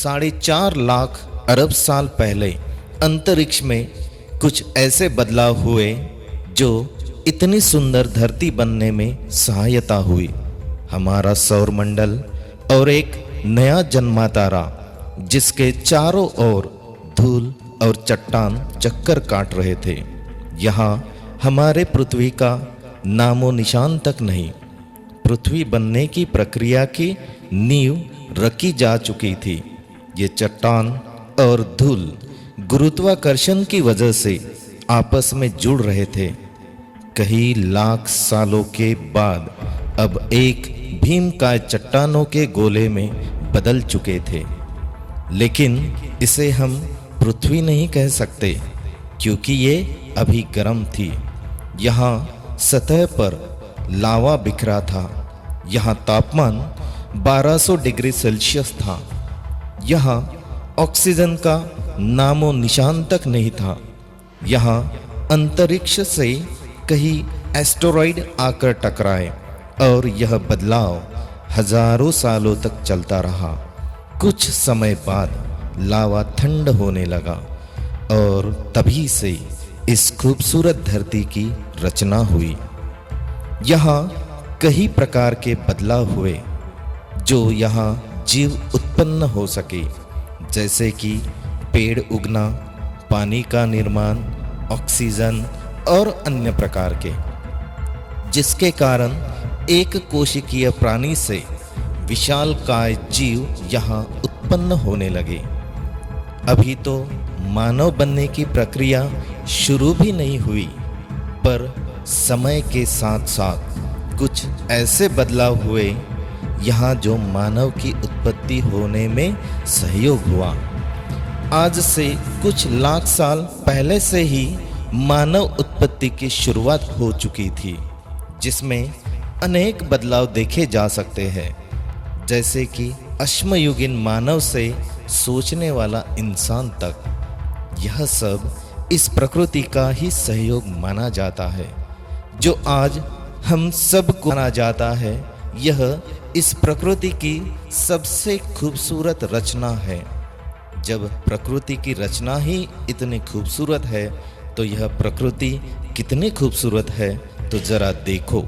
4.5 लाख अरब साल पहले अंतरिक्ष में कुछ ऐसे बदलाव हुए जो इतनी सुंदर धरती बनने में सहायता हुई। हमारा सौरमंडल और एक नया जन्मा तारा जिसके चारों ओर धूल और चट्टान चक्कर काट रहे थे। यहाँ हमारे पृथ्वी का नामो निशान तक नहीं। पृथ्वी बनने की प्रक्रिया की नींव रखी जा चुकी थी। ये चट्टान और धूल गुरुत्वाकर्षण की वजह से आपस में जुड़ रहे थे। कई लाख सालों के बाद अब एक भीमकाय चट्टानों के गोले में बदल चुके थे। लेकिन इसे हम पृथ्वी नहीं कह सकते क्योंकि ये अभी गर्म थी। यहाँ सतह पर लावा बिखरा था। यहाँ तापमान 1200 डिग्री सेल्सियस था। यहाँ ऑक्सीजन का नामो निशान तक नहीं था। यहाँ अंतरिक्ष से कई एस्टेरॉइड आकर टकराए और यह बदलाव हजारों सालों तक चलता रहा। कुछ समय बाद लावा ठंड होने लगा और तभी से इस खूबसूरत धरती की रचना हुई। यहाँ कई प्रकार के बदलाव हुए जो यहाँ जीव उत्पन्न हो सके, जैसे कि पेड़ उगना, पानी का निर्माण, ऑक्सीजन और अन्य प्रकार के, जिसके कारण एक कोशिकीय प्राणी से विशालकाय जीव यहाँ उत्पन्न होने लगे। अभी तो मानव बनने की प्रक्रिया शुरू भी नहीं हुई, पर समय के साथ साथ कुछ ऐसे बदलाव हुए यहाँ जो मानव की उत्पत्ति होने में सहयोग हुआ। आज से कुछ लाख साल पहले से ही मानव उत्पत्ति की शुरुआत हो चुकी थी, जिसमें अनेक बदलाव देखे जा सकते हैं, जैसे कि अश्मयुगीन मानव से सोचने वाला इंसान तक। यह सब इस प्रकृति का ही सहयोग माना जाता है। जो आज हम सब को माना जाता है, यह इस प्रकृति की सबसे खूबसूरत रचना है। जब प्रकृति की रचना ही इतनी खूबसूरत है तो यह प्रकृति कितनी खूबसूरत है तो जरा देखो।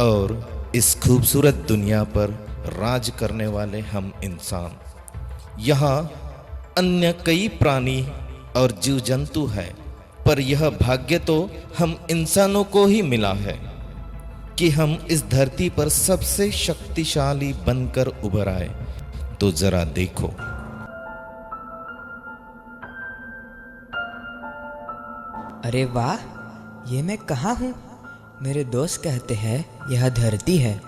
और इस खूबसूरत दुनिया पर राज करने वाले हम इंसान। यहाँ अन्य कई प्राणी और जीव जंतु है, पर यह भाग्य तो हम इंसानों को ही मिला है कि हम इस धरती पर सबसे शक्तिशाली बनकर उभर आए। तो जरा देखो, अरे वाह, ये मैं कहाँ हूँ? मेरे दोस्त कहते हैं यह धरती है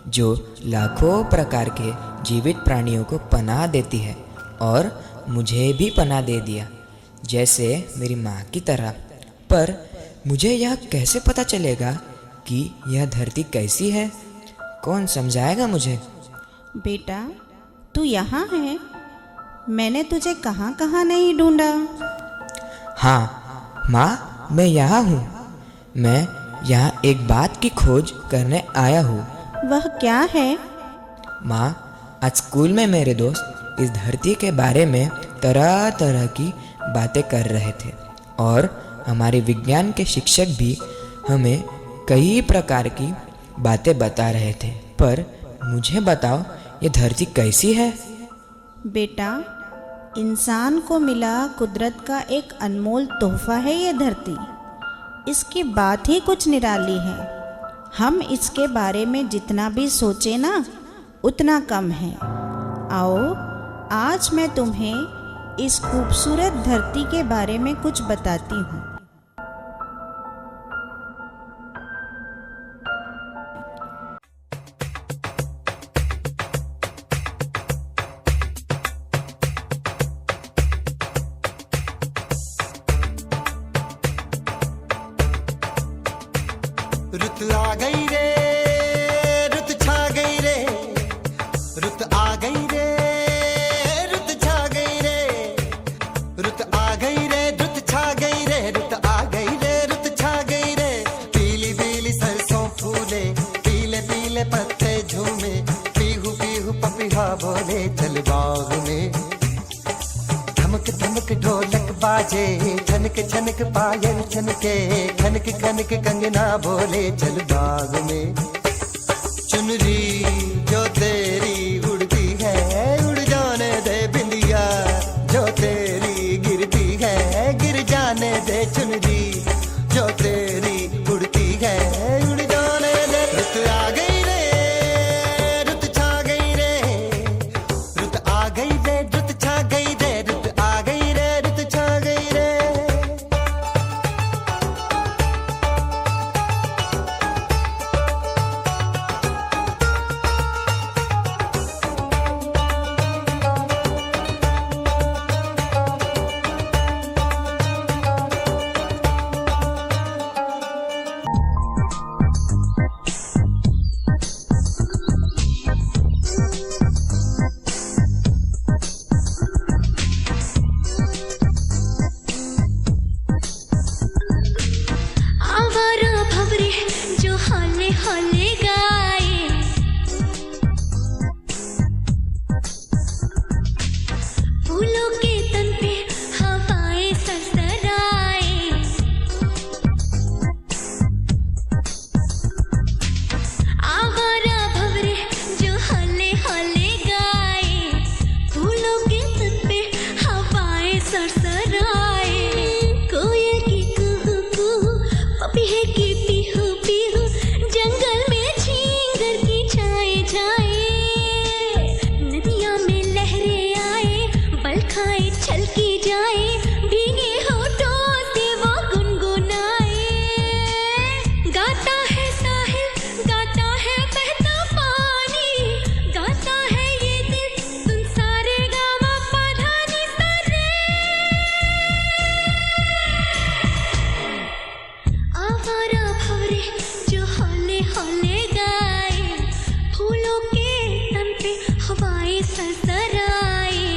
जो लाखों प्रकार के जीवित प्राणियों को पनाह देती है, और मुझे भी पनाह दे दिया, जैसे मेरी माँ की तरह। पर मुझे यह कैसे पता चलेगा कि यह धरती कैसी है? कौन समझाएगा मुझे? बेटा, तू यहाँ है? मैंने तुझे कहाँ कहाँ नहीं ढूंढा। हाँ माँ, मैं यहाँ हूँ। मैं यहाँ एक बात की खोज करने आया हूँ। वह क्या है? माँ, आज स्कूल में मेरे दोस्त इस धरती के बारे में तरह तरह की बातें कर रहे थे, और हमारे विज्ञान के शिक्षक भी हमें कई प्रकार की बातें बता रहे थे। पर मुझे बताओ, ये धरती कैसी है? बेटा, इंसान को मिला कुदरत का एक अनमोल तोहफा है ये धरती। इसकी बात ही कुछ निराली है। हम इसके बारे में जितना भी सोचे ना, उतना कम है। आओ, आज मैं तुम्हें इस खूबसूरत धरती के बारे में कुछ बताती हूँ। रुत आ गई रे, रुत छा गई रे, रुत आ गई रे, रुत छा गई रे, रुत आ गई रे, रुत छा गई रे, रुत आ गई रे, रुत छा गई रे। पीली पीली सरसों फूले, पीले पीले पत्ते झूमे, पीहू पीहू पपीहा बोले चल बाग में। धमक धमक ढोलक बाजे, छनक छनक पायल छनके, खनक खनक कंगना बोले चल बाग में। चुनरी जो तेरी उड़ती है, उड़ जाने दे बिंदिया, जो तेरी गिरती है, गिर जाने दे चुनरी, जो तेरी उड़ती है, उड़ जाने दे। रुत आ गई रे, रुत छा गई रे, रुत आ गई रे, रुत छा गई रे, रुत आ गई रे, रुत छा गई रे। आवारा भंवरे जो हौले हौले गाए, फूलों के तन पे हवाएं सरसराए, आवारा भंवरे जो हौले हौले गाए, फूलों के तन पे हवाएं सरसराए। कोयल की कुहू कुहू, पपीहे की पीहू पीहू, जंगल में झींगर की छाए छाए, नदियाँ में लहरें आए, बल खाए छलकी जाए, भीगे होठों से वो गुनगुनाए। गाता है साहिल, गाता है बहता पानी, गाता है ये दिल, सुन सारे गामा पाधा नी सा रे। आवारा भंवरे जो हौले हौले गाए, फूलों के तन पे हवाएं सरसराए।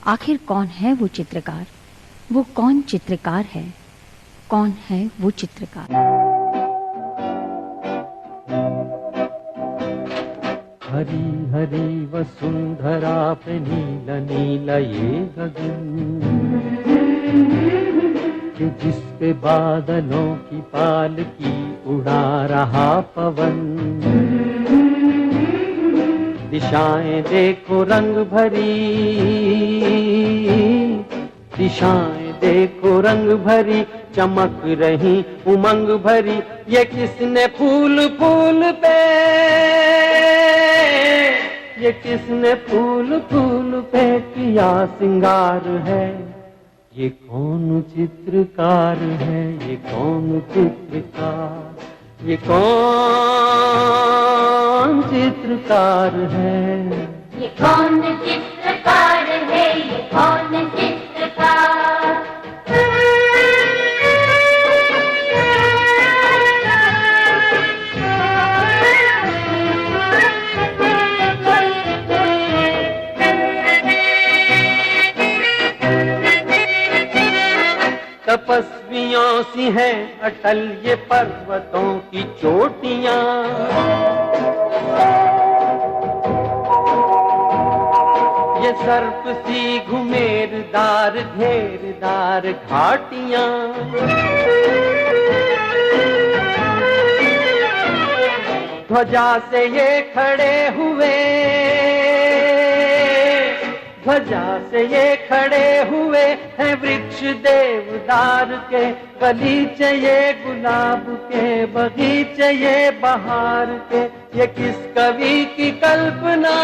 आखिर कौन है वो चित्रकार? वो कौन चित्रकार है? कौन है वो चित्रकार? हरी हरी वसुंधरा पे नीला नीला ये गगन, कि जिस पे बादलों की पालकी उड़ा रहा पवन। दिशाएं देखो रंग भरी, दिशाएं देखो रंग भरी, चमक रही उमंग भरी। ये किसने फूल फूल पे, ये किसने फूल फूल पे किया सिंगार है? ये कौन चित्रकार है? ये कौन चित्रकार? ये कौन चित्रकार है? ये कौन चित्रकार है? ये कौन चित्रकार? तपस्वियों सी है अटल ये पर्वतों की चोटियां, ये सर्प सी घुमेरदार घेरदार घाटियां। ध्वजा से ये खड़े हुए, ध्वजा से ये खड़े हुए हैं वृक्ष देवदार के। गलीचे ये गुलाब के, बगीचे ये बहार के। ये किस कवि की कल्पना,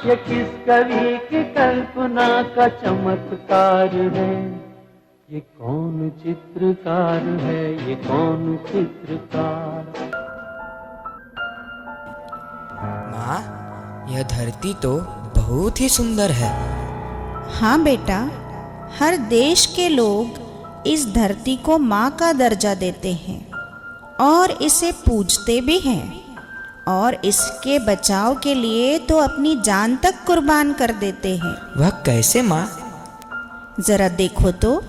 ये किस कवि की कल्पना का चमत्कार है? ये कौन चित्रकार है? ये कौन चित्रकार? माँ, यह धरती तो बहुत ही सुंदर है। हाँ बेटा, हर देश के लोग इस धरती को माँ का दर्जा देते हैं और इसे पूजते भी हैं, और इसके बचाव के लिए तो अपनी जान तक कुर्बान कर देते हैं। वह कैसे माँ? जरा देखो तो।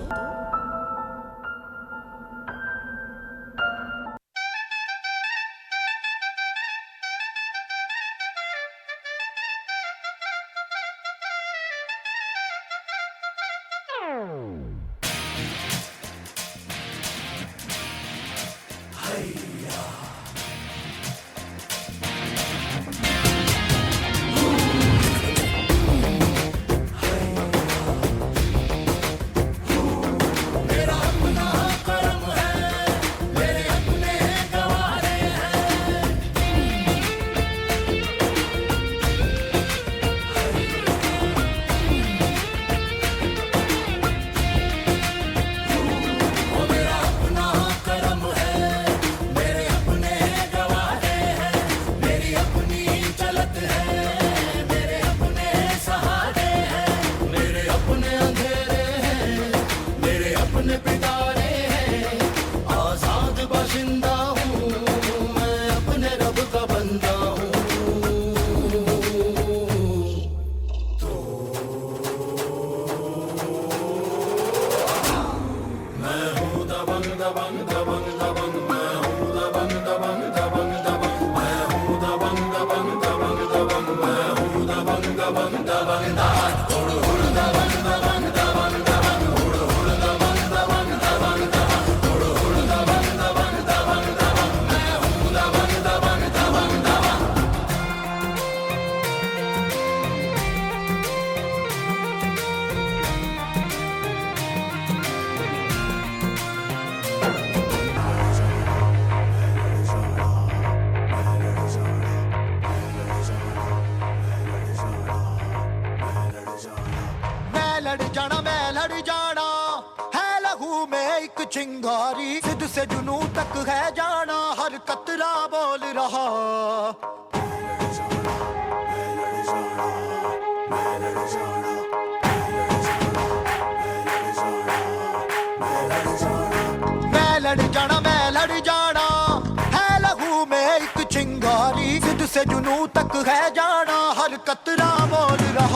चिंगारी सिद्ध से जुनू तक है जाना, हर कतरा बोल रहा। मैं लड़ जाना है लहू में एक चिंगारी, सिद्ध से जुनू तक है जाना, हर कतरा बोल रहा।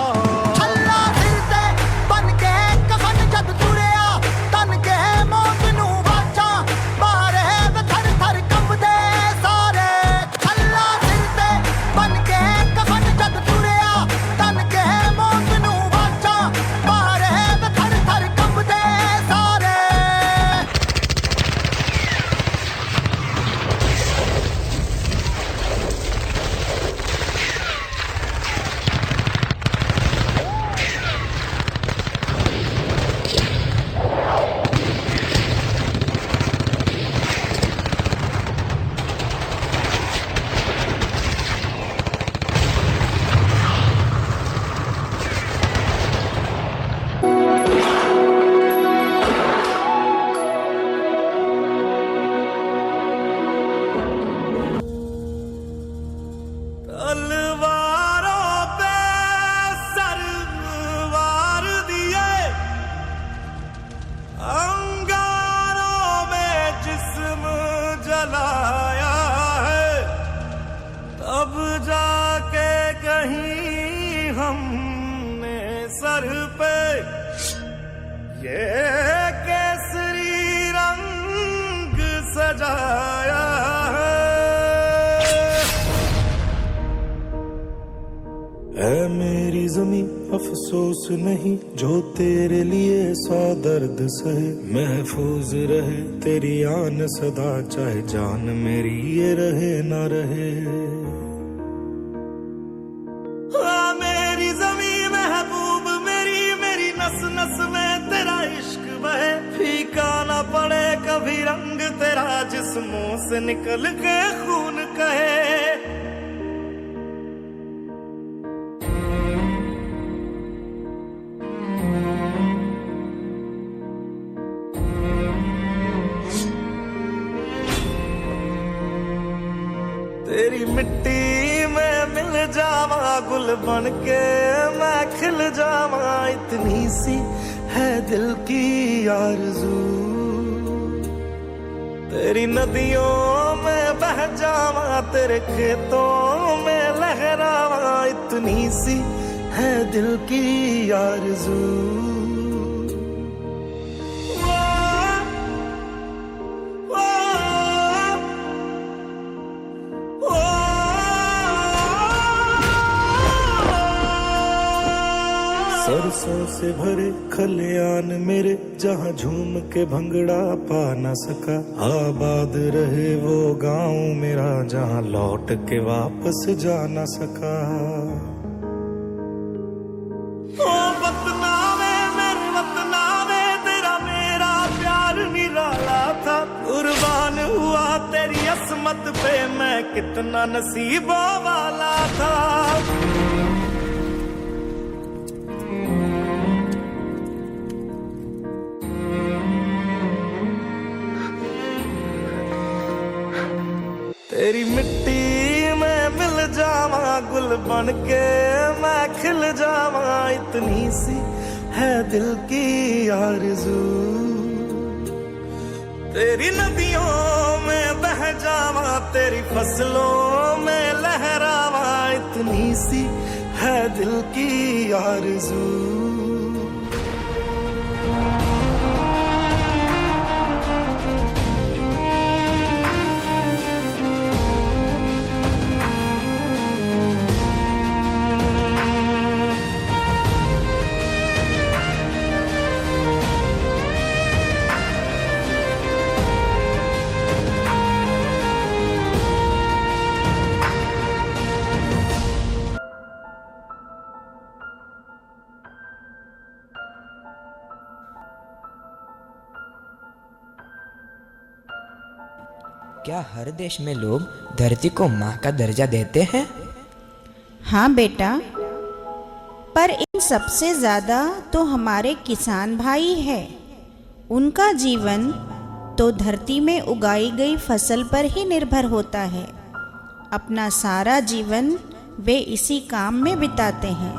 अफसोस नहीं जो तेरे लिए 100 दर्द सहे। महफूज रहे तेरी आन सदा, चाहे जान मेरी ये रहे ना रहे। मेरी ज़मीं महबूब मेरी, मेरी नस नस में तेरा इश्क बहे। फीका ना पड़े कभी रंग तेरा, जिस्मों से निकल के खून कहे। तेरी मिट्टी में मिल जावा, गुल बन के मैं खिल जावा। इतनी सी है दिल की आरज़ू, तेरी नदियों में बह जावा, तेरे खेतों में लहरावा। इतनी सी है दिल की आरज़ू। सरसों से भरे खलियान मेरे, जहाँ झूम के भंगड़ा पा न सका। आबाद रहे वो गांव मेरा, जहाँ लौट के वापस जा न सका। ओ वतना में मेरे वतना में, तेरा मेरा प्यार निराला था। कुर्बान हुआ तेरी असमत पे, मैं कितना नसीबों वाला था। तेरी मिट्टी में मिल जावा, गुल बन के मैं खिल जावा। इतनी सी है दिल की आरज़ू, तेरी नदियों में बह जावा, तेरी फसलों में लहरावा। इतनी सी है दिल की आरज़ू। क्या हर देश में लोग धरती को माँ का दर्जा देते हैं? हाँ बेटा, पर इन सबसे ज़्यादा तो हमारे किसान भाई हैं। उनका जीवन तो धरती में उगाई गई फसल पर ही निर्भर होता है। अपना सारा जीवन वे इसी काम में बिताते हैं।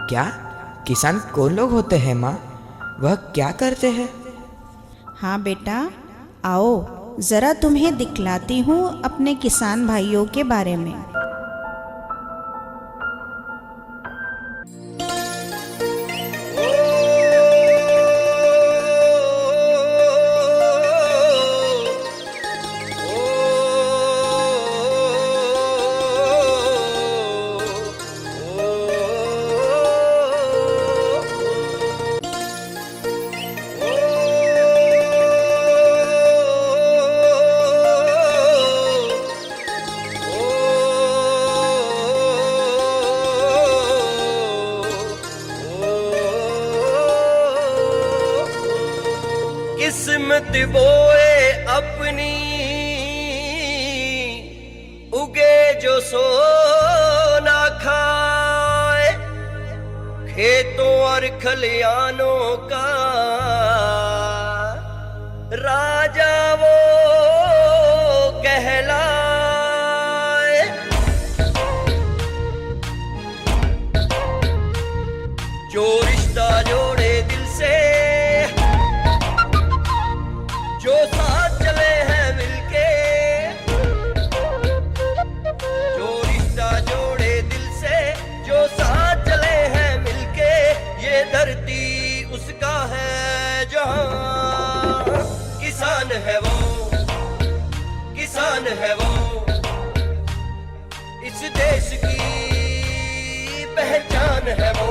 क्या किसान कौन लोग होते हैं माँ? वह क्या करते हैं? हाँ बेटा, आओ ज़रा तुम्हें दिखलाती हूँ अपने किसान भाइयों के बारे में। किस्मत बोए अपनी, उगे जो सो ना खाए। खेतों और खलियानों का राजा वो कहलाए। जो रिश्ता जोड़े दिल से, जो साथ चले हैं मिलके। जो रिश्ता जोड़े दिल से, जो साथ चले हैं मिलके। ये धरती उसका है जहां। किसान है वो, किसान है वो, इस देश की पहचान है वो।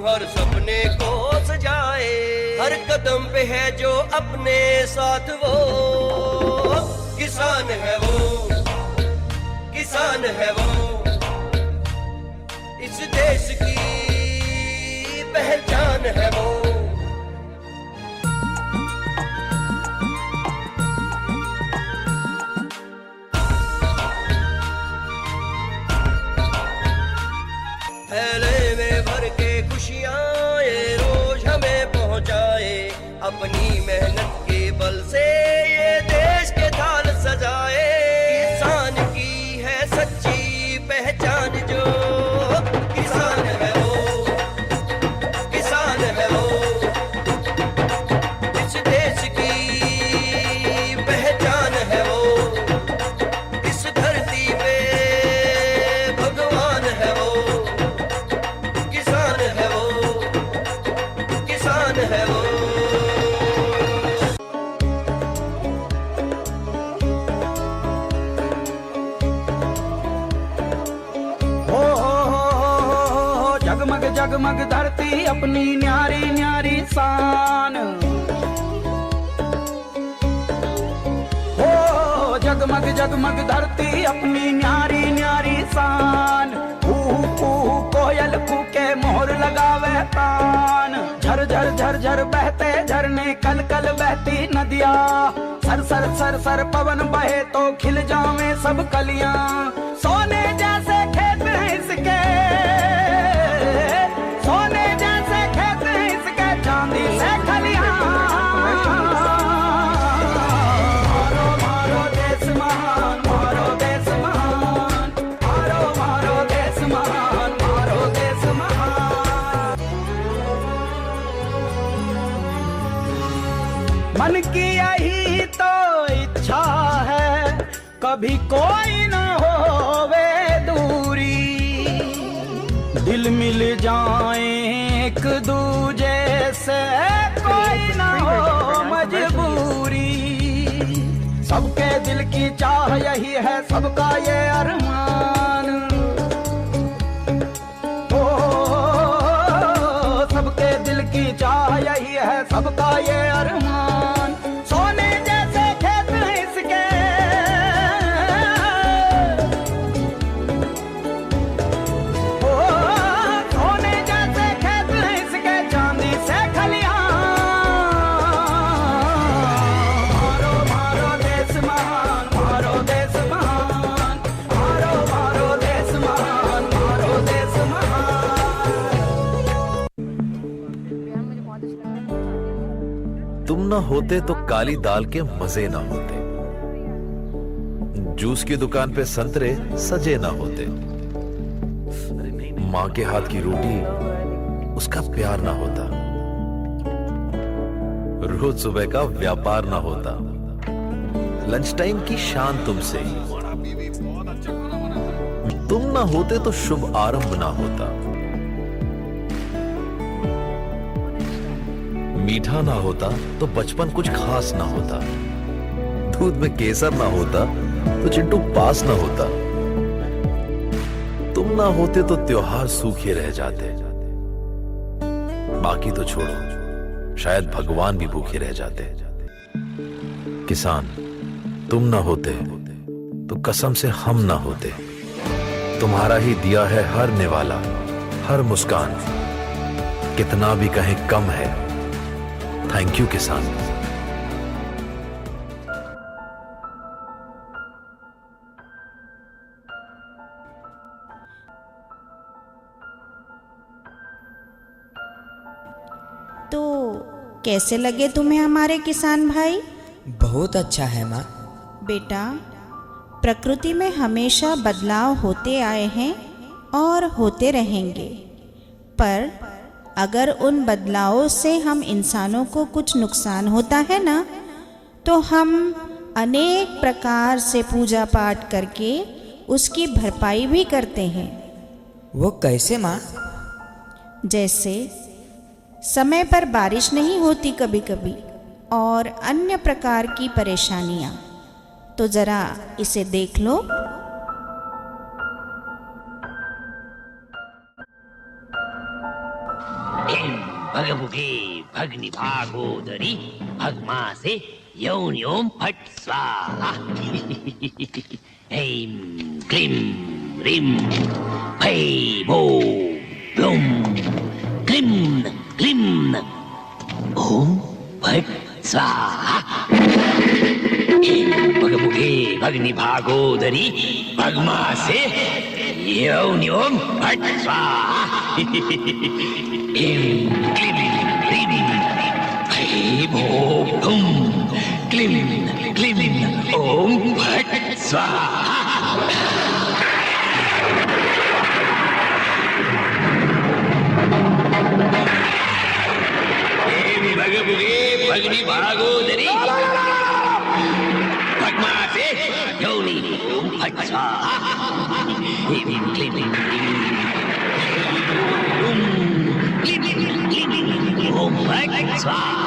हर सपने को सजाए, हर कदम पे है जो अपने साथ वो किसान है, वो किसान है, वो इस देश की पहचान है वो। थैले में भर के खुशियाँ ये रोज हमें पहुँचाए, अपनी मेहनत के बल से ये देश के थाल सजाए। किसान की है सच्ची पहचान जो किसान है वो, किसान है वो इस देश की पहचान है वो, इस धरती पे भगवान है वो, किसान है वो, किसान है वो। जगमग जगमग धरती अपनी न्यारी न्यारी शान, हो जगमग जगमग धरती अपनी न्यारी न्यारी शान। कोयल कूके मोहर लगावे तान, झर झर झर झर बहते झरने कल कल बहती नदियाँ, सर सर सर सर पवन बहे तो खिल जावे सब कलियां। सोने जैसे खेत हैं इसके, सोने जैसे खेत हैं इसके, चांदी से खलियां। मारो मारो देश महान, मारो देश महान, मारो मारो देश महान, मारो देश महान। मन की यही तो इच्छा है, कभी कोई न होवे दूरी, दिल मिल जाए एक दूजे से, कोई न हो मजबूरी। सबके दिल की चाह यही है, सबका ये अरमान, ओ सबके दिल की चाह यही है, सबका ये अरमान। सोने जैसे खेत हैं इसके, ओ सोने जैसे खेत हैं इसके, चांदी से खलियां। मारो मारो देश महान, मारो देश महान, मारो मारो देश महान, मारो देश महान। तुम न होते तो काली दाल के मजे न होते, जूस की दुकान पे संतरे सजे न होते, माँ के हाथ की रोटी उसका प्यार ना होता, रोज सुबह का व्यापार ना होता, लंच टाइम की शान तुमसे ही। तुम ना होते तो शुभ आरंभ ना होता, मीठा ना होता तो बचपन कुछ खास ना होता, दूध में केसर ना होता तो चिंटू पास ना होता, तुम ना होते तो त्योहार सूखे रह जाते, बाकी तो छोड़ो शायद भगवान भी भूखे रह जाते। किसान तुम ना होते तो कसम से हम ना होते, तुम्हारा ही दिया है हर निवाला, हर मुस्कान, कितना भी कहें कम है। थैंक यू किसान। तो कैसे लगे तुम्हें हमारे किसान भाई? बहुत अच्छा है माँ। बेटा, प्रकृति में हमेशा बदलाव होते आए हैं और होते रहेंगे, पर अगर उन बदलावों से हम इंसानों को कुछ नुकसान होता है ना, तो हम अनेक प्रकार से पूजा पाठ करके उसकी भरपाई भी करते हैं। वो कैसे माँ? जैसे समय पर बारिश नहीं होती कभी कभी, और अन्य प्रकार की परेशानियाँ। तो ज़रा इसे देख लो। भगमुखे भग्नि भागोदरी भगमा से यौन योम फट स्वाहा ऐं क्लीं ह्रीं फै भो ब्लूं क्लीं क्लीं ओम फट स्वाहा भगमुखे भग्नि भागोदरी भगमा से यौन योम फट स्वाहा ऐं क्लीं ह्रीं फै भो ब्लूं क्लीं क्लीं ओम फट स्वाहा भगमुखे भग्नि भागोदरी भगमा से यौनि ओम फट स्वाहा क्लीं क्लीं ओम फट स्वाहा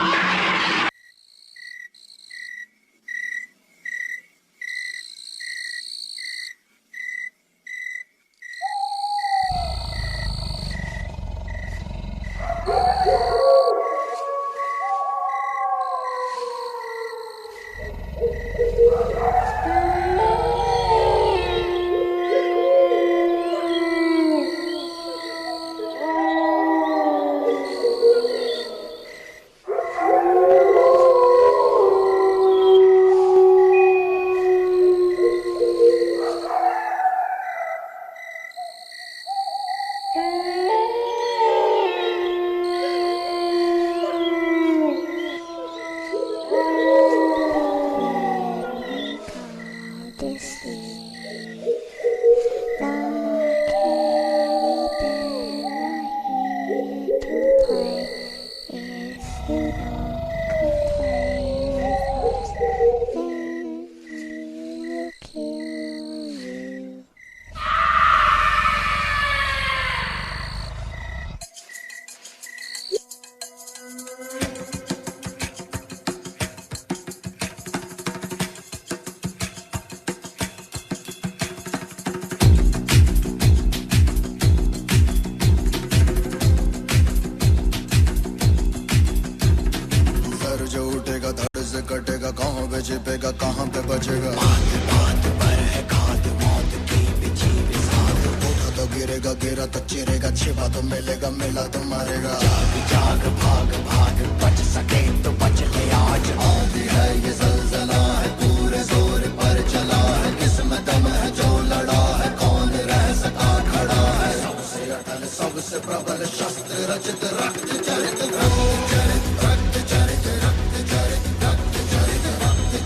कटेगा कहाँ पे छिपेगा कहाँ पे बचेगा बात पर है खाद मौत की बिछी बिसात उठा तो गिरेगा गिरा तो चिरेगा छिपा तो मिलेगा मिला तो मारेगा जाग जाग भाग भाग बच सके तो बच ले आज आंधी है ये ज़लज़ला है पूरे जोर पर चला है किस्मत दम है जो लड़ा है कौन रह सका खड़ा है सबसे अटल सबसे प्रबल शस्त्र रचित रक्त चरित रक्त चरित रक्त चरित रक्त चरित रक्त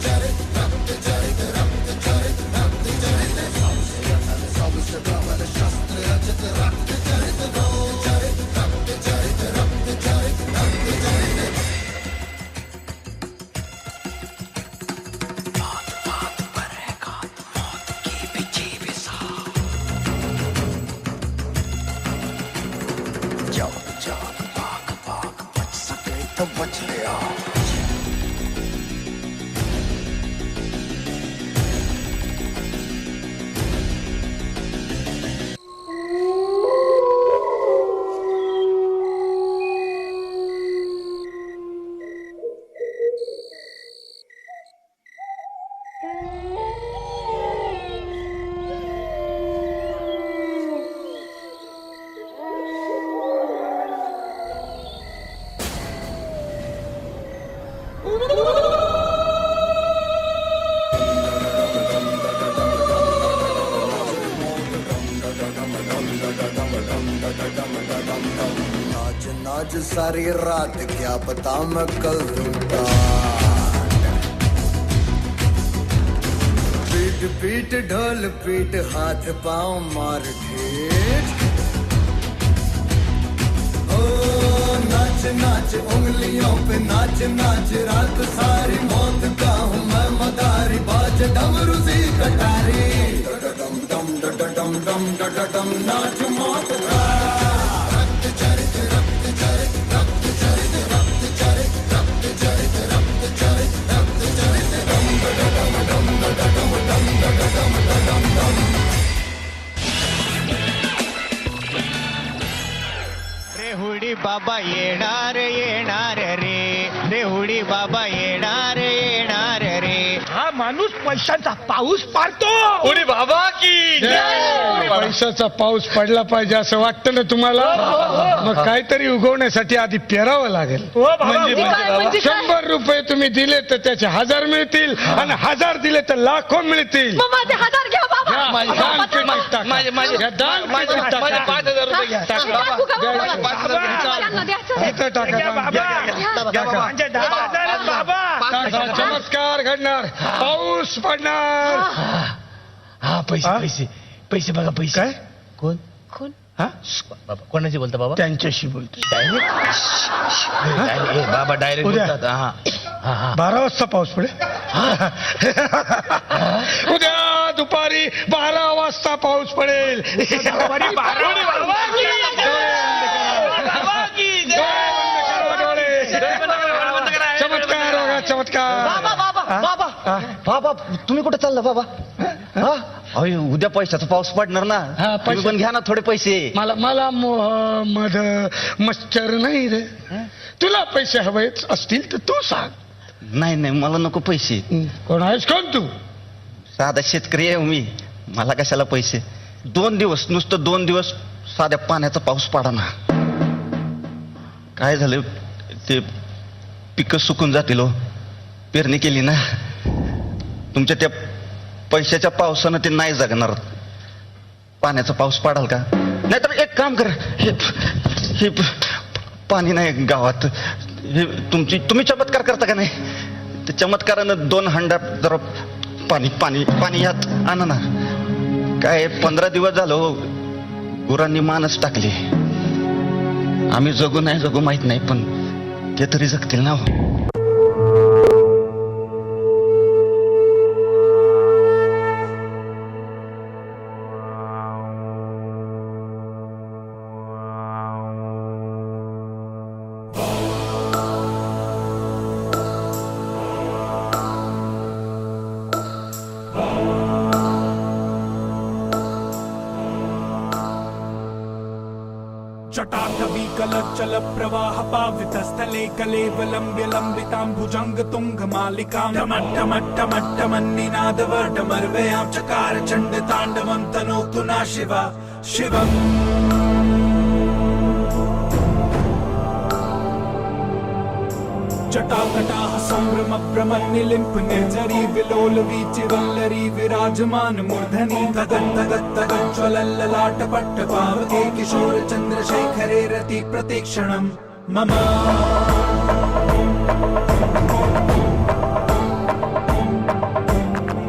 चरित रक्त चरित रक्त चरित रक्त चरित सबसे अटल सबसे प्रबल शस्त्र रचित रक्त चरित रक्त चरित रक्त चरित रक्त चरित बात बात पर है घात मौत की बिछी बिसात जाग जाग भाग भाग बच सके तो बच ले आओ नाच नाच सारी रात क्या पता मैं कल दूंगा पीट पीट ढोल पीट हाथ पाँव मार ठेठ ओ नाच नाच उंगलियों पे नाच नाच रात सारी मौत का हूँ मैं मदारी बाज डमरू सी कटारी डम डम डम डम डम डम नाच मौत का रक्त चरित रक्त चरित रक्त चरित रक्त चरित रक्त चरित रक्त चरित रक्त चरित डम डम डम डम डम डम डम डम रे हुडी देहुडी बाबा येणार येणार रे, देहुडी बाबा येणार येणार रे. हा माणूस पैशाचा पाऊस पाडतो. उडी बाबा की पैशाचा पाऊस पडला पाहिजे असं वाटतं ना तुम्हाला? मग काहीतरी उगवण्यासाठी आधी पेरावं लागेल. म्हणजे 100 रुपये तुम्ही दिले तर त्याचे 1000 मिळतील आणि 1000 दिले तर लाखो मिळतील. माझे 1000 घ्या बाबा. दान पेटीत टाका. या दान पेटीत टाका. 5000 रुपये घ्या. इथं टाका. टाका. चमत्कार घडणार, पाऊस पडणार. हा पैसे पैसे पैसे बघा पैसे. काय? कोण कोण? हा बाबा कोणाशी बोलता बाबा? त्यांच्याशी बोलतो. बाबा डायरेक्ट उद्या. बोलतात. हा हा हा 12 वाजता पाऊस पडेल. उद्या दुपारी 12 वाजता पाऊस पडेल. चमत्कार होगा, चमत्कार. बाबा तुम्ही कुठे चालला बाबा? हा अहो, उद्या पैशाचा पाऊस पडणार ना. तुम्ही पण घ्या ना थोडे पैसे. मला मोह मध मच्छर नाही रे. तुला पैसे हवे असतील तर तू सांग. नाही नाही मला नको पैसे. कोण आहेस कोण तू? साधा शेतकरी आहे मी. मला कशाला पैसे? 2 दिवस नुसतं 2 दिवस साध्या पाण्याचा पाऊस पडा ना. काय झालं ते पिकं सुकून जातील हो. पेरणी केली ना. तुमच्या त्या पैशाच्या पावसानं ते नाही जगणार. पाण्याचा पाऊस पडाल का? नाहीतर एक काम कर, हे पाणी नाही गावात. हे तुम्ही चमत्कार करता का नाही? ते चमत्कारानं 2 हंडा जरा पाणी पाणी पाणी यात आणा ना. काय 15 दिवस झालो गुरांनी मानच टाकली. आम्ही जगू नाही जगू माहित नाही पण ते तरी जगतील ना. जटाटवी कलचल प्रवाह पावितस्थले कलेवलम्ब्य लम्बितां भुजंग तुंग मालिकां टमट्टमट्टमट्टमन्निनादवर्डमर्वयां चकार चण्ड ताण्डवं तनोतु ना शिवा शिवम्. जटाकटाः संभ्रम भ्रमन्निलिम्प निर्झरी विलोल वीचिवल्लरी विराजमान मूर्धनि तगज्ज्वलल्ललाट पट्टपावके किशोर चन्द्रशेखरे रति प्रतीक्षणम् मम.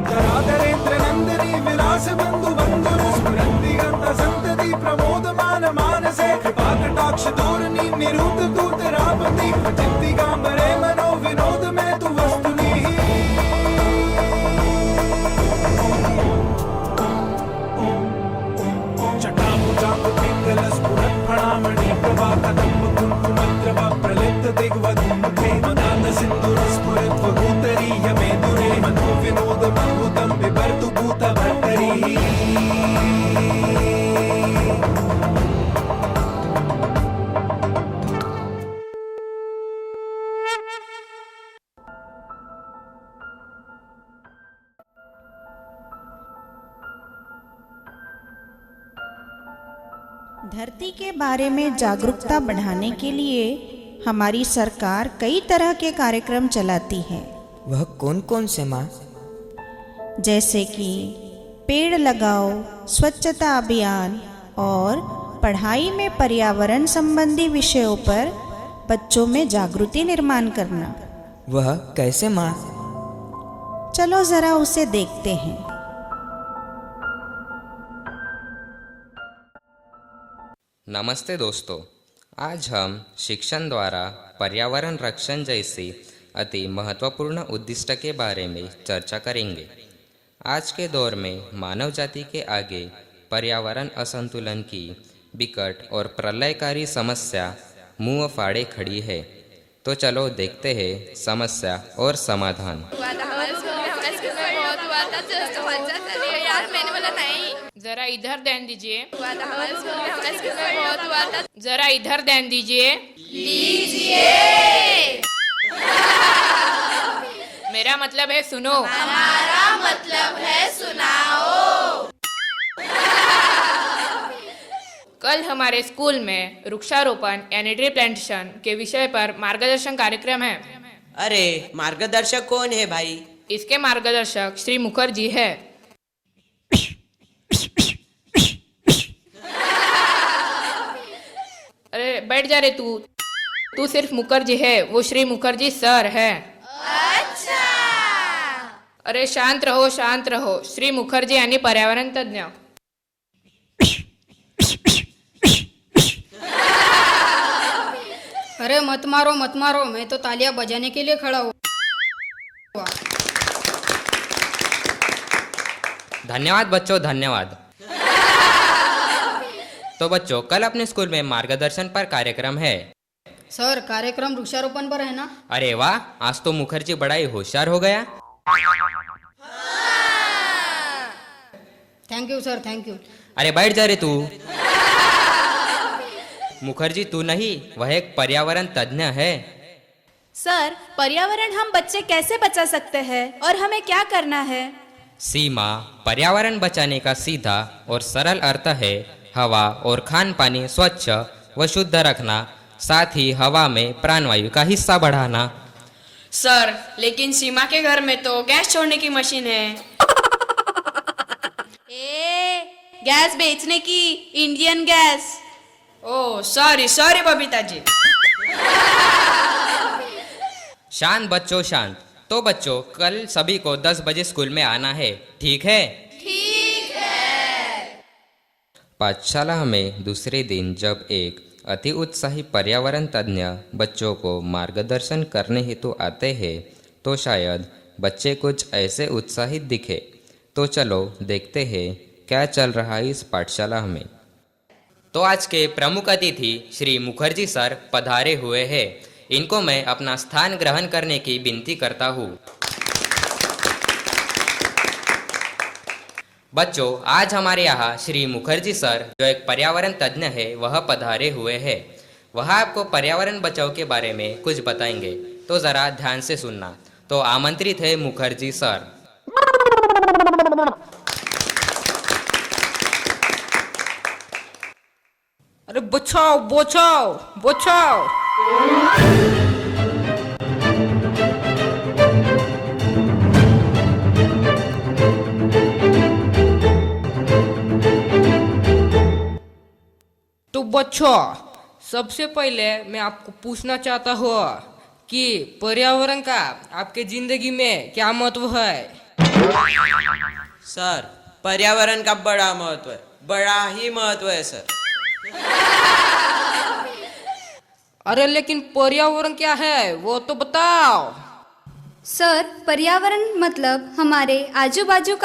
धराधरेन्द्र नन्दिनी विलास बन्धु बन्धुर स्फुरन्ति गन्ध सन्तति प्रमोदमान मानसे कृपाकटाक्ष धोरणी निरुद्ध दूत रापति प्रचित्ति गाम्बरे मनो विनोद में तु वस्तुनि. जटाभुजांग पिंगल स्फुरत् फणामणि प्रभा कदम्ब कुङ्कुमद्रव प्रलिप्त दिग्वधूमुखे मदान्ध सिन्दूर स्फुरत् वभूतरी यमे दुरे मनो विनोद मद्भुतं बिभर्तु भूत भर्तरी. धरती के बारे में जागरूकता बढ़ाने के लिए हमारी सरकार कई तरह के कार्यक्रम चलाती है. वह कौन कौन से माँ? जैसे कि पेड़ लगाओ, स्वच्छता अभियान और पढ़ाई में पर्यावरण संबंधी विषयों पर बच्चों में जागृति निर्माण करना. वह कैसे माँ? चलो जरा उसे देखते हैं. नमस्ते दोस्तों, आज हम शिक्षण द्वारा पर्यावरण रक्षण जैसी अति महत्वपूर्ण उद्दिष्ट के बारे में चर्चा करेंगे. आज के दौर में मानव जाति के आगे पर्यावरण असंतुलन की विकट और प्रलयकारी समस्या मुंह फाड़े खड़ी है. तो चलो देखते हैं समस्या और समाधान. जरा इधर ध्यान दीजिए। जरा इधर ध्यान दीजिए। मेरा मतलब है सुनो। हमारा मतलब है सुनाओ। कल हमारे स्कूल में वृक्षारोपण यानी ट्री प्लांटेशन के विषय पर मार्गदर्शन कार्यक्रम है। अरे मार्गदर्शक कौन है भाई? इसके मार्गदर्शक श्री मुखर्जी है। अरे बैठ जा रे तू सिर्फ मुखर्जी है, वो श्री मुखर्जी सर है। अच्छा। अरे शांत रहो। श्री मुखर्जी यानी पर्यावरण तज्ञ। अरे मत मारो, मैं तो तालियां बजाने के लिए खड़ा हूँ। धन्यवाद बच्चों, धन्यवाद। तो बच्चों, कल अपने स्कूल में मार्गदर्शन पर कार्यक्रम है। सर, कार्यक्रम वृक्षारोपण पर है ना? अरे वाह, आज तो मुखर्जी बड़ा ही होशियार हो गया। Thank you sir, thank you. अरे बैठ जा रे तू। मुखर्जी तू नहीं, वह एक पर्यावरण तज्ञ है। सर, पर्यावरण हम बच्चे कैसे बचा सकते हैं और हमें क्या करना है? सीमा, पर्यावरण बचाने का सीधा और सरल अर्थ है हवा और खान पानी स्वच्छ व शुद्ध रखना, साथ ही हवा में प्राणवायु का हिस्सा बढ़ाना। सर, लेकिन सीमा के घर में तो गैस छोड़ने की मशीन है। गैस बेचने की, Indian gas. Oh sorry Babita ji. शांत बच्चों, शांत। तो बच्चों, कल सभी को 10 बजे स्कूल में आना है, ठीक है? ठीक है। पाठशाला में दूसरे दिन जब एक अति उत्साही पर्यावरण तज्ञ बच्चों को मार्गदर्शन करने हेतु आते हैं, तो शायद बच्चे कुछ ऐसे उत्साहित दिखे। तो चलो देखते हैं क्या चल रहा है इस पाठशाला में। तो आज के प्रमुख अतिथि श्री मुखर्जी सर पधारे हुए हैं। इनको मैं अपना स्थान ग्रहण करने की विनती करता हूँ। बच्चों, आज हमारे यहाँ श्री मुखर्जी सर, जो एक पर्यावरण तज्ञ है, वह पधारे हुए हैं। वह आपको पर्यावरण बचाव के बारे में कुछ बताएंगे, तो जरा ध्यान से सुनना। तो आमंत्रित है मुखर्जी सर। अरे बचाओ। तो बच्चों, सबसे पहले मैं आपको पूछना चाहता हूँ कि पर्यावरण का आपके जिंदगी में क्या महत्व है? सर, पर्यावरण का बड़ा महत्व है, बड़ा ही महत्व है सर। अरे लेकिन पर्यावरण क्या है वो तो बताओ। सर, पर्यावरण मतलब हमारे आजू बाजू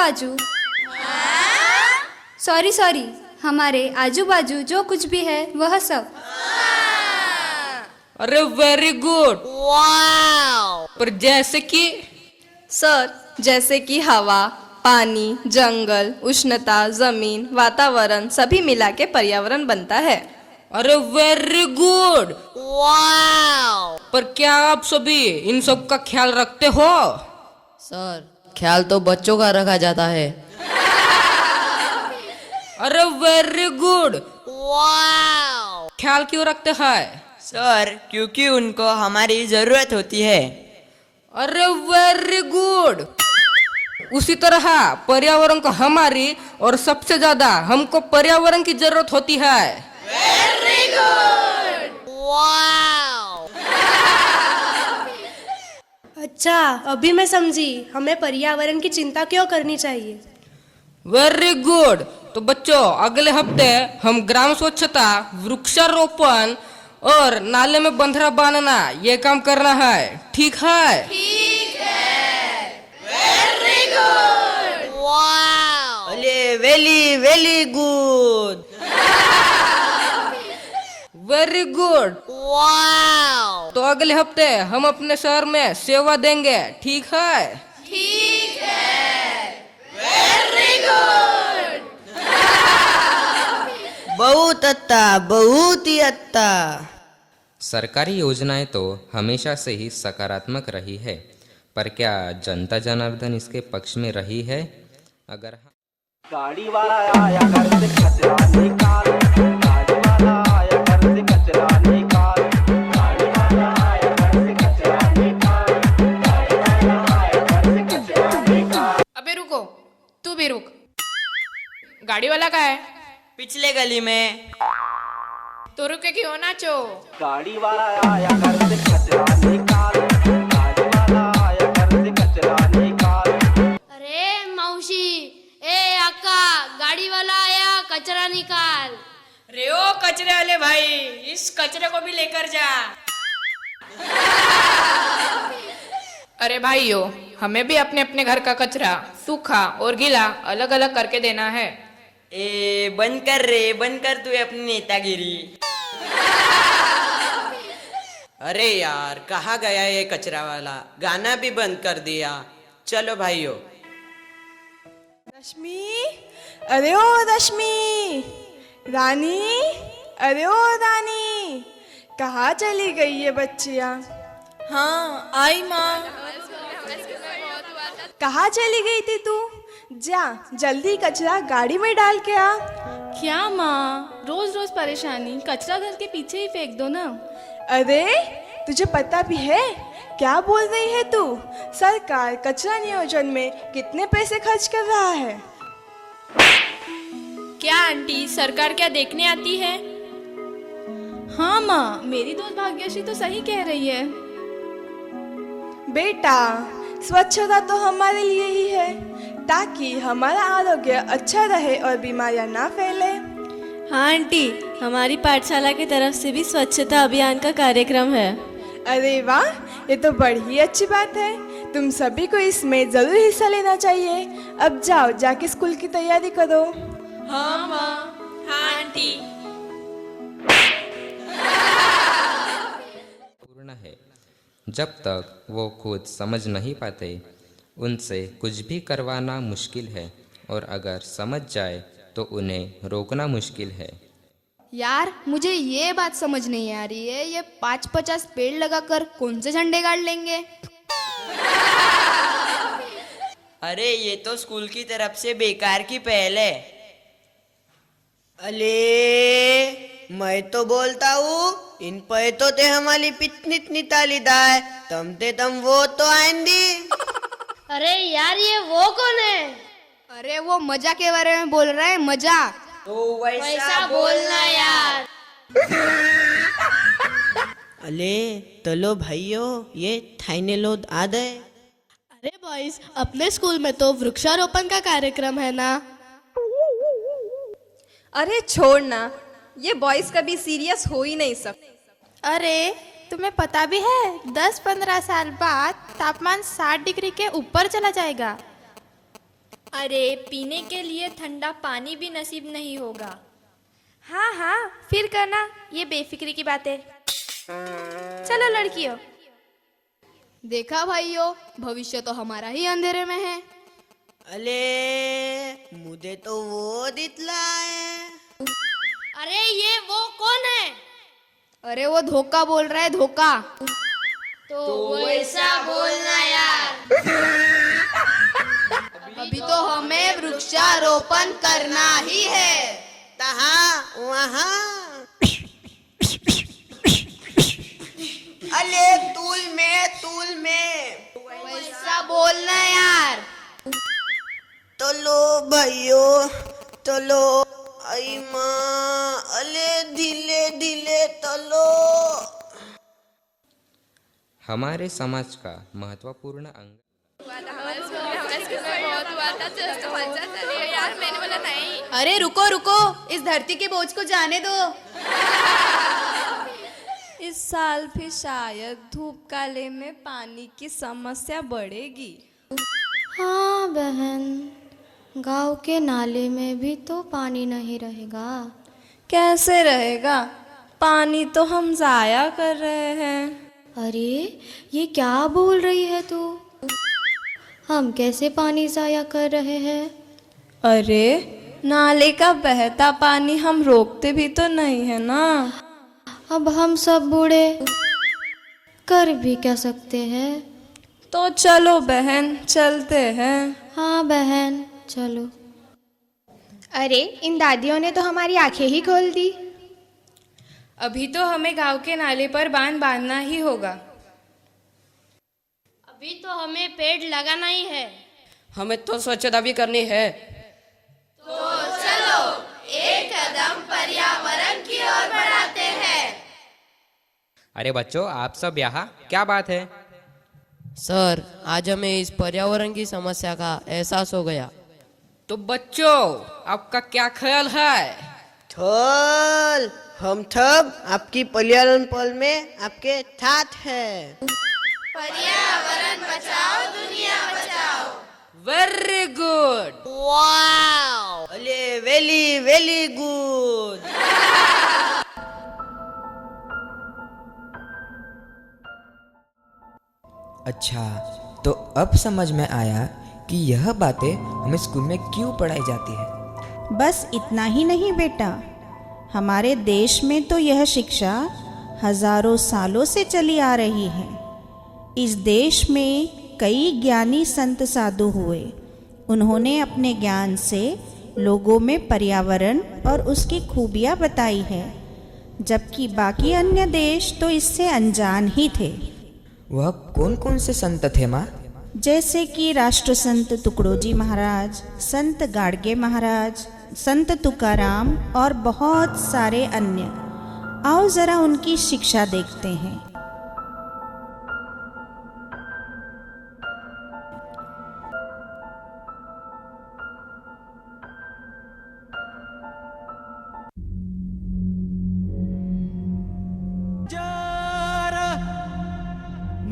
सॉरी हमारे आजू बाजू जो कुछ भी है वह सब। अरे वेरी गुड, वाव। पर जैसे कि? सर, जैसे कि हवा, पानी, जंगल, उष्णता, जमीन, वातावरण सभी मिला के पर्यावरण बनता है। अरे वेरी गुड, वाव। पर क्या आप सभी इन सब का ख्याल रखते हो? सर, ख्याल तो बच्चों का रखा जाता है। अरे वेरी गुड, वाव। ख्याल क्यों रखते हैं? सर, क्योंकि उनको हमारी जरूरत होती है। अरे वेरी गुड। उसी तरह पर्यावरण को हमारी और सबसे ज्यादा हमको पर्यावरण की जरूरत होती है। वेरी गुड, वाव। अच्छा, अभी मैं समझी हमें पर्यावरण की चिंता क्यों करनी चाहिए। Very good. तो बच्चों, अगले हफ्ते हम ग्राम स्वच्छता, वृक्षारोपण और नाले में बंधरा बांधना ये काम करना है, ठीक है? ठीक है। वेरी गुड, वाव। अरे वेली गुड, वेरी गुड, वाव। तो अगले हफ्ते हम अपने शहर में सेवा देंगे, ठीक है? ठीक है। Very good. बहुत अच्छा, बहुत ही अच्छा। सरकारी योजनाएं तो हमेशा से ही सकारात्मक रही है, पर क्या जनता जनार्दन इसके पक्ष में रही है? अगर गाड़ी वाला आया घर से कचरा निकाल, गाड़ी वाला आया घर से कचरा निकाल, गाड़ी वाला आया घर से कचरा निकाल, गाड़ी वाला आया घर से कचरा निकाल। अबे रुको, तू भी रुक। गाड़ी वाला का है? पिछले गली में। तो रुके क्यों नाचो? गाड़ी वाला आया घर से कचरा निकाल, गाड़ी वाला आया घर से कचरा निकाल। अरे मौसी, ए अक्का, गाड़ी वाला आया, कचरा निकाल। रे ओ कचरे वाले भाई, इस कचरे को भी लेकर जा। अरे भाइयों, हमें भी अपने अपने घर का कचरा सूखा और गीला अलग अलग करके देना है। ए बंद कर रे, बंद कर तू अपनी नेतागिरी। अरे यार, कहाँ गया ये कचरा वाला? गाना भी बंद कर दिया। चलो भाइयों। रश्मि, अरे ओ रश्मि, रानी, अरे ओ रानी, कहाँ चली गई ये बच्चियाँ? हाँ आई माँ। कहाँ चली गई थी तू? जा जल्दी कचरा गाड़ी में डाल के आ। क्या माँ, रोज रोज परेशानी, कचरा घर के पीछे ही फेंक दो ना। अरे तुझे पता भी है क्या बोल रही है तू? सरकार कचरा नियोजन में कितने पैसे खर्च कर रहा है? क्या आंटी, सरकार क्या देखने आती है? हाँ माँ, मेरी दोस्त भाग्यश्री तो सही कह रही है। बेटा, स्वच्छता तो हमारे लिए ही है, ताकि हमारा आरोग्य अच्छा रहे और बीमारियां ना फैले। हाँ आंटी, हमारी पाठशाला की तरफ से भी स्वच्छता अभियान का कार्यक्रम है। अरे वाह, ये तो बड़ी अच्छी बात है। तुम सभी को इसमें जरूर हिस्सा लेना चाहिए। अब जाओ, जाके स्कूल की तैयारी करो। हाँ माँ। हाँ आंटी। पूर्ण है। जब तक वो खुद समझ नहीं पाते, उनसे कुछ भी करवाना मुश्किल है, और अगर समझ जाए तो उन्हें रोकना मुश्किल है। यार, मुझे ये बात समझ नहीं आ रही है, ये 5-50 पेड़ लगाकर कौन से झंडे गाड़ लेंगे? अरे ये तो स्कूल की तरफ से बेकार की पहल है। अले मैं तो बोलता हूँ, इन पे तो ते हमारी पितनी ताली दाए, तम वो तो आएंदी। अरे यार, ये वो कौन है? अरे वो मजा के बारे में बोल रहा है, मजा। तो वैसा बोलना यार। अले तलो भाइयों, ये थाईने लोग आ गए। अरे बॉयज, अपने स्कूल में तो वृक्षारोपण का कार्यक्रम है ना? अरे छोड़ना, ये बॉयज कभी सीरियस हो ही नहीं सकते। अरे तुम्हें पता भी है, 10-15 साल बाद तापमान 60 डिग्री के ऊपर चला जाएगा। अरे पीने के लिए ठंडा पानी भी नसीब नहीं होगा। हाँ हाँ, फिर करना ये बेफिक्री की बातें। चलो लड़कियों। देखा भाइयों, भविष्य तो हमारा ही अंधेरे में है। अले मुझे तो वो दिखला है। अरे ये वो कौन है? अरे वो धोखा बोल रहा है, धोखा। तो वैसा बोलना यार। अभी तो हमें वृक्षारोपण करना ही है। कहाँ? वहाँ। अले तूल में वैसा बोलना यार। चलो भाइयों, चलो। आई माँ, अले धीले धीले चलो। हमारे समाज का महत्वपूर्ण अंग। अरे रुको रुको, इस धरती के बोझ को जाने दो। इस साल भी शायद धूप काले में पानी की समस्या बढ़ेगी। हाँ बहन, गांव के नाले में भी तो पानी नहीं रहेगा। कैसे रहेगा? पानी तो हम जाया कर रहे हैं। अरे ये क्या बोल रही है तू? हम कैसे पानी जाया कर रहे हैं? अरे नाले का बहता पानी हम रोकते भी तो नहीं है ना। अब हम सब बूढ़े कर भी क्या सकते हैं। तो चलो बहन, चलते हैं। हाँ बहन चलो। अरे इन दादियों ने तो हमारी आंखें ही खोल दी। अभी तो हमें गांव के नाले पर बांध बांधना ही होगा। अभी तो हमें पेड़ लगाना ही है। हमें तो स्वच्छता भी करनी है। तो चलो एक कदम पर्यावरण की ओर बढ़ाते हैं। अरे बच्चों, आप सब यहाँ, क्या बात है? सर, आज हमें इस पर्यावरण की समस्या का एहसास हो गया। तो बच्चों, आपका क्या ख्याल है? ठोल, हम सब आपकी पर्यावरण पल में आपके साथ हैं। पर्यावरण बचाओ, दुनिया बचाओ। Very good. वाओ, अरे वेली वेली गुड। अच्छा, तो अब समझ में आया कि यह बातें हमें स्कूल में क्यों पढ़ाई जाती है। बस इतना ही नहीं बेटा, हमारे देश में तो यह शिक्षा हजारों सालों से चली आ रही है। इस देश में कई ज्ञानी संत साधु हुए। उन्होंने अपने ज्ञान से लोगों में पर्यावरण और उसकी खूबियाँ बताई है, जबकि बाकी अन्य देश तो इससे अनजान ही थे। वह कौन कौन से संत थे माँ? जैसे कि राष्ट्र संत तुकडोजी महाराज, संत गाडगे महाराज, संत तुकाराम और बहुत सारे अन्य। आओ जरा उनकी शिक्षा देखते हैं।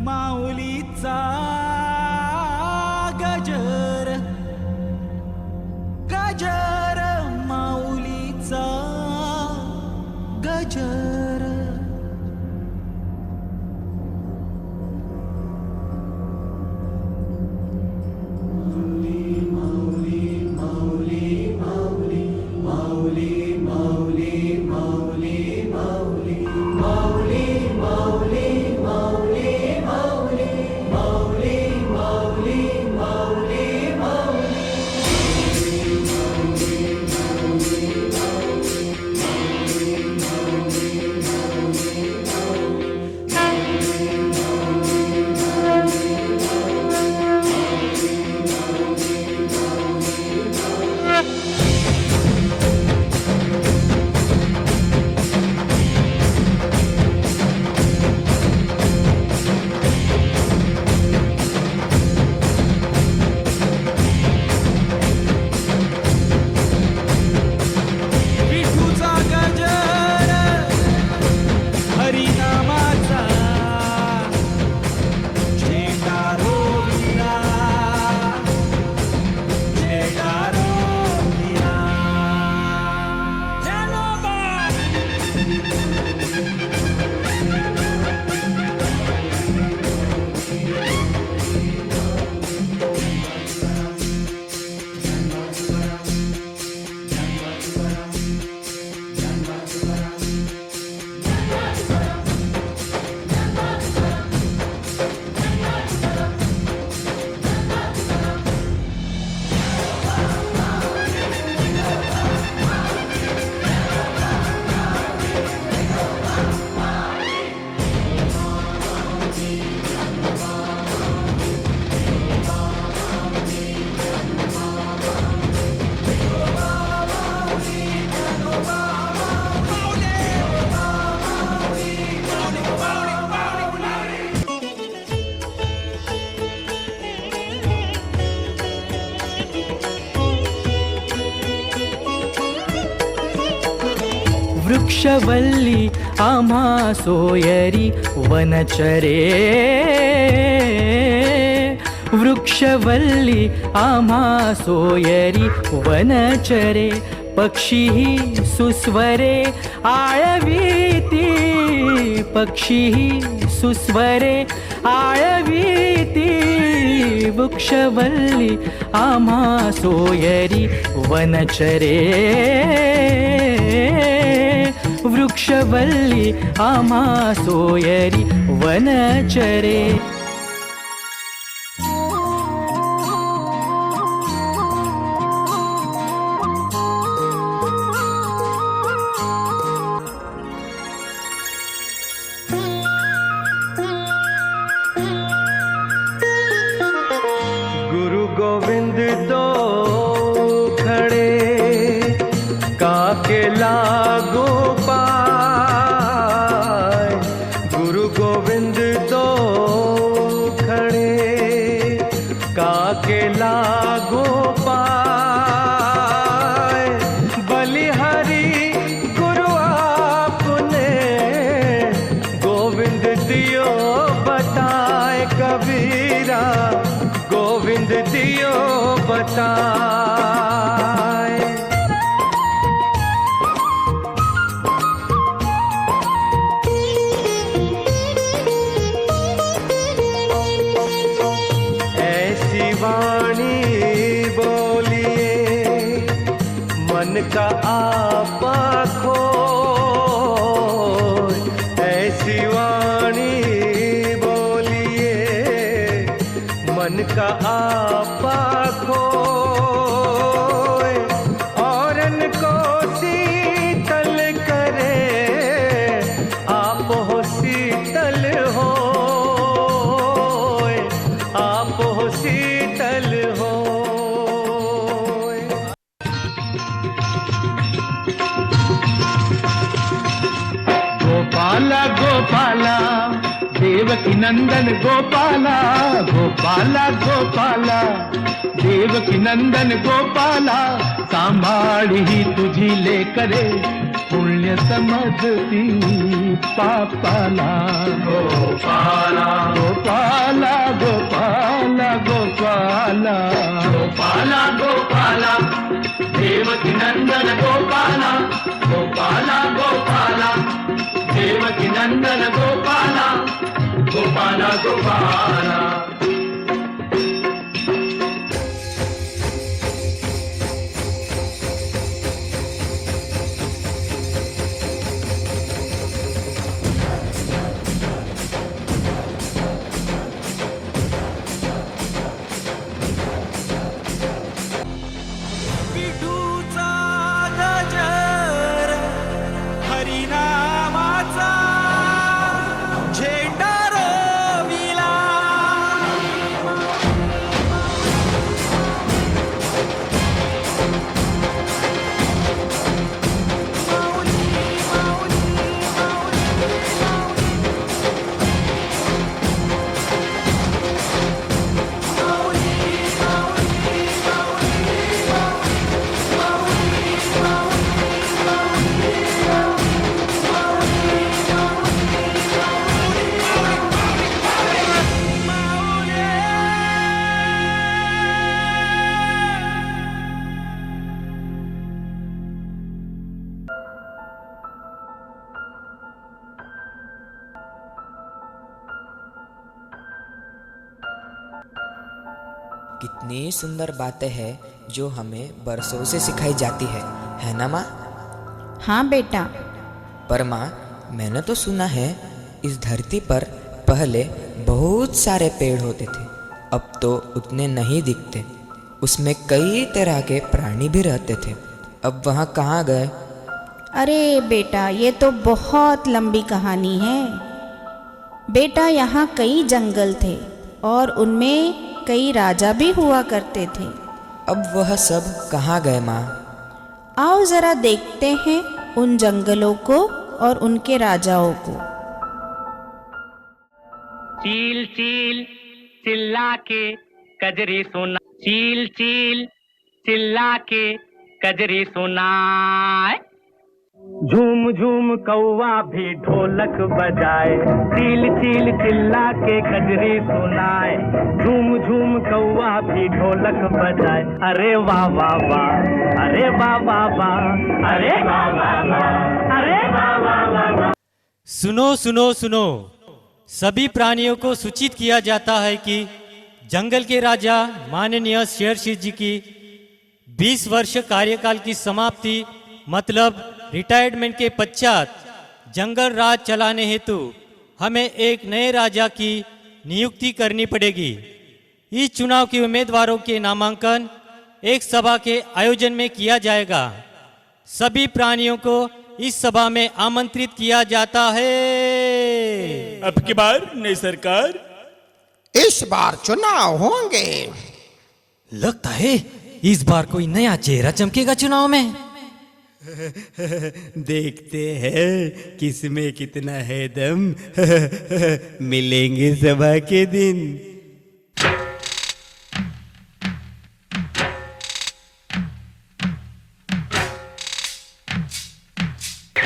माऊलीचा गजर, गजर माऊलीचा गजर। वृक्षवल्ली आम्हा सोयरी वनचरे, वृक्षवल्ली आम्हा सोयरी वनचरे, पक्षीही सुस्वरे आळवीती, पक्षीही सुस्वरे आळवीती, वृक्षवल्ली आम्हा सोयरी वनचरे वृक्षवल्ली आम्हा सोयरी वनचरे गुरु गोविंद दो खड़े काके लागो पाए गुरु गोविंद दो खड़े काके लागो पाए बलिहारी गुरु आपने गोविंद दियो बताए कबीरा गोविंद दियो बताए ऐसी वाणी बोलिए मन का आपा खोए ऐसी वाणी बोलिए मन का आपा खोए औरन को शीतल करे आप हो शीतल हो आप हो शीतल हो गोपाला गोपाला देवकी नंदन गोपाला गोपाला गोपाला देवकी नंदन गोपाला सांभाळी तुझी लेकरे पुण्य समजती पापाला गोपाला गोपाला गोपाला गोपाला गोपाला गोपाला देवकी नंदन गोपाला गोपाला गोपाला देवकी नंदन गोपाला गोपाला गोपाला विठूचा गजर हरिनामाचा झेंडा रोविला कितनी सुंदर बातें हैं जो हमें बरसों से सिखाई जाती है ना माँ? हाँ बेटा। पर माँ, मैंने तो सुना है इस धरती पर पहले बहुत सारे पेड़ होते थे, अब तो उतने नहीं दिखते। उसमें कई तरह के प्राणी भी रहते थे, अब वहाँ कहाँ गए? अरे बेटा, ये तो बहुत लंबी कहानी है बेटा। यहाँ कई जंगल थे और उनमें कई राजा भी हुआ करते थे। अब वह सब कहाँ गए माँ? आओ जरा देखते हैं उन जंगलों को और उनके राजाओं को। चील चील चिल्ला के कजरी सुना, चील चील चिल्ला के कजरी सुनाए। झूम झूम कौवा भी ढोलक बजाए, चील चील चिल्ला के कजरी सुनाए। झूम झूम कौवा भी ढोलक बजाए। अरे वाह वाह वाह, अरे वाह वाह वाह, अरे वाह वाह वाह, अरे वाह वाह वाह। सुनो सुनो सुनो, सभी प्राणियों को सूचित किया जाता है कि जंगल के राजा माननीय शेर सिंह जी की 20 वर्ष कार्यकाल की समाप्ति मतलब रिटायरमेंट के पश्चात जंगल राज चलाने हेतु हमें एक नए राजा की नियुक्ति करनी पड़ेगी। इस चुनाव के उम्मीदवारों के नामांकन एक सभा के आयोजन में किया जाएगा। सभी प्राणियों को इस सभा में आमंत्रित किया जाता है। अब की बार नई सरकार, इस बार चुनाव होंगे। लगता है इस बार कोई नया चेहरा चमकेगा चुनाव में। देखते हैं किसमें कितना है दम। मिलेंगे सभा के दिन।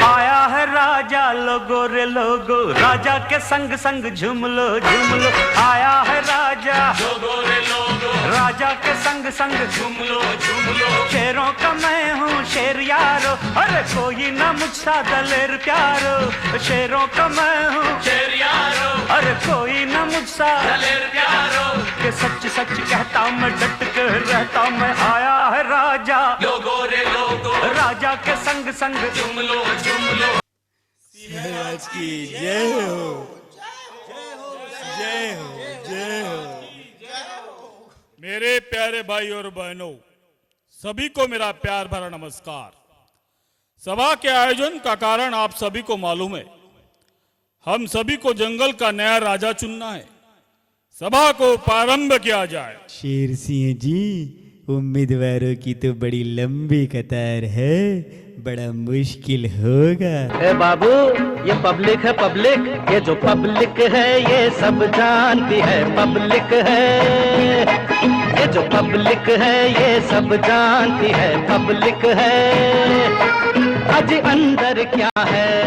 आया है राजा लोगो रे लोगो, राजा के संग संग झूम लो झूम लो। आया है राजा लोगो रे लोगो, राजा के संग संग झूम लो झूम लो। शेरों का मैं हूँ शेर यारो, अरे कोई ना मुझसा दलेर प्यारो। शेरों का मैं हूँ शेर यारो, अरे कोई ना मुझसा दलेर प्यारो। के सच सच कहता मैं डट के रहता मैं। आया है राजा लोगो रे लोगो, राजा के संग संग झूम लो झूम लो। महाराज की जय हो, जय हो, जय हो। मेरे प्यारे भाई और बहनों, सभी को मेरा प्यार भरा नमस्कार। सभा के आयोजन का कारण आप सभी को मालूम है। हम सभी को जंगल का नया राजा चुनना है। सभा को प्रारंभ किया जाए। शेर सिंह जी, उम्मीदवारों की तो बड़ी लंबी कतार है, बड़ा मुश्किल होगा। ए बाबू, ये पब्लिक है पब्लिक, ये जो पब्लिक है ये सब जानती है पब्लिक है। ये जो पब्लिक है ये सब जानती है पब्लिक है। आज अंदर क्या है